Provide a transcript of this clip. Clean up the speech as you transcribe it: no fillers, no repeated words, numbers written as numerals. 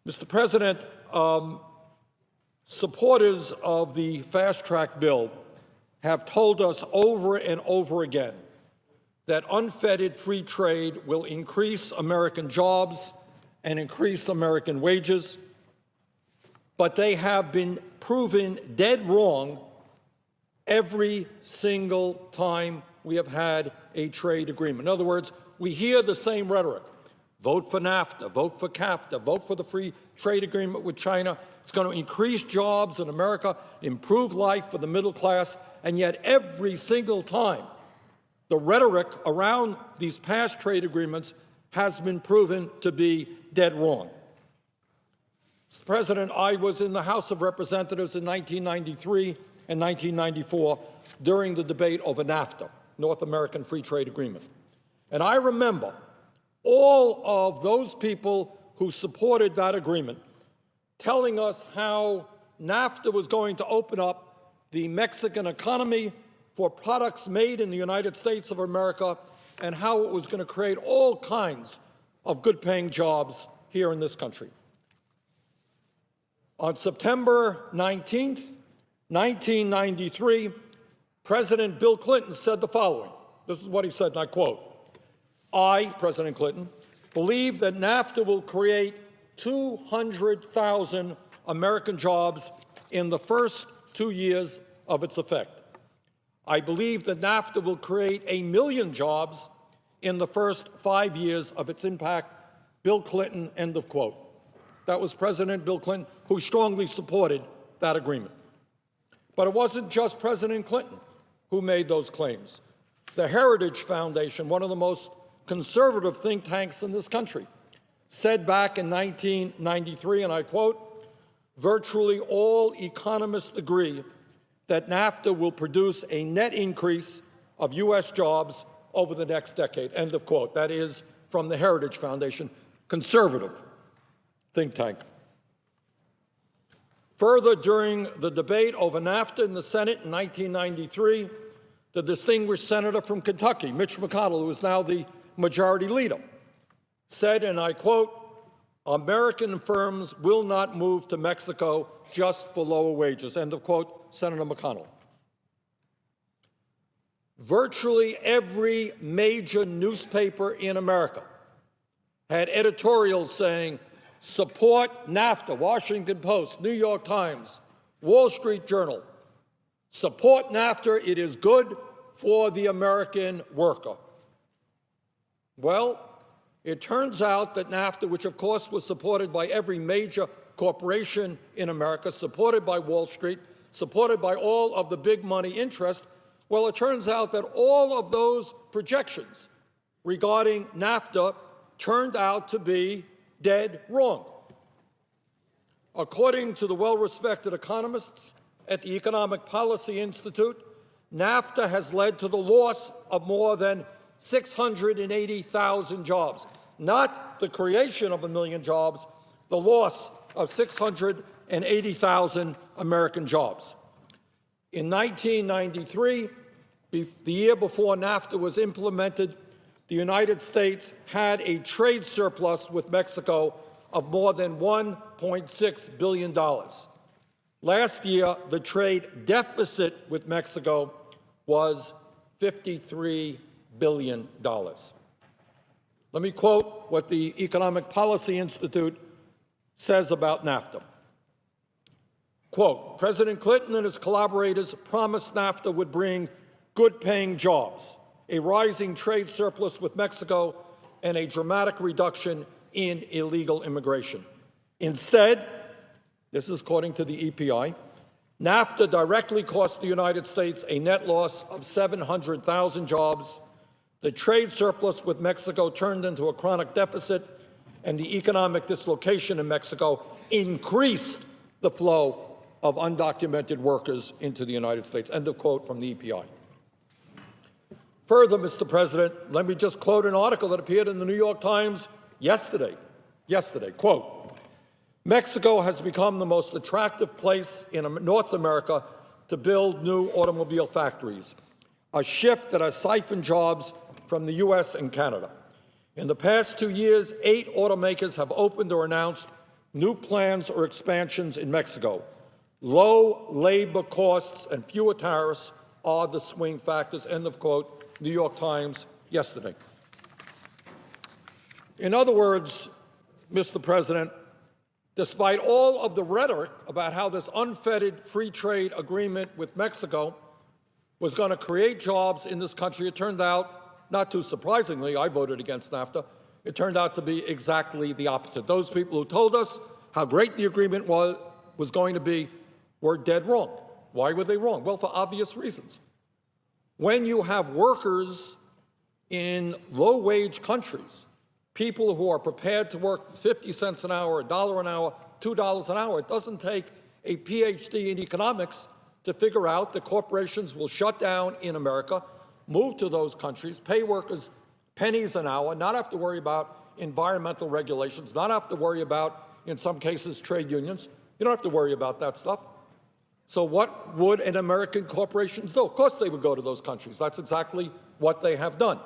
Mr. President, supporters of the fast-track bill have told us over and over again that unfettered free trade will increase American jobs and increase American wages, but they have been proven dead wrong every single time we have had a trade agreement. In other words, we hear the same rhetoric. Vote for NAFTA, vote for CAFTA, vote for the free trade agreement with China. It's going to increase jobs in America, improve life for the middle class, and yet every single time the rhetoric around these past trade agreements has been proven to be dead wrong. Mr. President, I was in the House of Representatives in 1993 and 1994 during the debate over NAFTA, North American Free Trade Agreement. And I remember all of those people who supported that agreement telling us how NAFTA was going to open up the Mexican economy for products made in the United States of America and how it was going to create all kinds of good-paying jobs here in this country. On September 19th, 1993, President Bill Clinton said the following. This is what he said, and I quote, "I, President Clinton, believe that NAFTA will create 200,000 American jobs in the first 2 years of its effect. I believe that NAFTA will create 1 million jobs in the first 5 years of its impact." Bill Clinton, end of quote. That was President Bill Clinton, who strongly supported that agreement. But it wasn't just President Clinton who made those claims. The Heritage Foundation, one of the most conservative think tanks in this country, said back in 1993, and I quote, "Virtually all economists agree that NAFTA will produce a net increase of U.S. jobs over the next decade," end of quote. That is from the Heritage Foundation, conservative think tank. Further, during the debate over NAFTA in the Senate in 1993, the distinguished senator from Kentucky, Mitch McConnell, who is now the majority leader, said, and I quote, "American firms will not move to Mexico just for lower wages," end of quote, Senator McConnell. Virtually every major newspaper in America had editorials saying, "Support NAFTA," Washington Post, New York Times, Wall Street Journal. "Support NAFTA, it is good for the American worker." Well, it turns out that NAFTA, which of course was supported by every major corporation in America, supported by Wall Street, supported by all of the big money interests, well, it turns out that all of those projections regarding NAFTA turned out to be dead wrong. According to the well-respected economists at the Economic Policy Institute, NAFTA has led to the loss of more than 680,000 jobs. Not the creation of 1 million jobs, the loss of 680,000 American jobs. In 1993, the year before NAFTA was implemented, the United States had a trade surplus with Mexico of more than $1.6 billion. Last year, the trade deficit with Mexico was $53 billion. Let me quote what the Economic Policy Institute says about NAFTA. Quote, "President Clinton and his collaborators promised NAFTA would bring good-paying jobs, a rising trade surplus with Mexico, and a dramatic reduction in illegal immigration. Instead," this is according to the EPI, "NAFTA directly cost the United States a net loss of 700,000 jobs. The trade surplus with Mexico turned into a chronic deficit, and the economic dislocation in Mexico increased the flow of undocumented workers into the United States," end of quote from the EPI. Further, Mr. President, let me just quote an article that appeared in the New York Times yesterday, quote, "Mexico has become the most attractive place in North America to build new automobile factories, a shift that has siphoned jobs from the U.S. and Canada. In the past 2 years, 8 automakers have opened or announced new plans or expansions in Mexico. Low labor costs and fewer tariffs are the swing factors, end of quote, New York Times yesterday. In other words, Mr. President, despite all of the rhetoric about how this unfettered free trade agreement with Mexico was going to create jobs in this country, it turned out, not too surprisingly, I voted against NAFTA, it turned out to be exactly the opposite. Those people who told us how great the agreement was going to be were dead wrong. Why were they wrong? Well, for obvious reasons. When you have workers in low-wage countries, people who are prepared to work for 50 cents an hour, $1 an hour, $2 an hour, it doesn't take a PhD in economics to figure out that corporations will shut down in America, move to those countries, pay workers pennies an hour, not have to worry about environmental regulations, not have to worry about, in some cases, trade unions. You don't have to worry about that stuff. So what would an American corporations do? Of course they would go to those countries. That's exactly what they have done.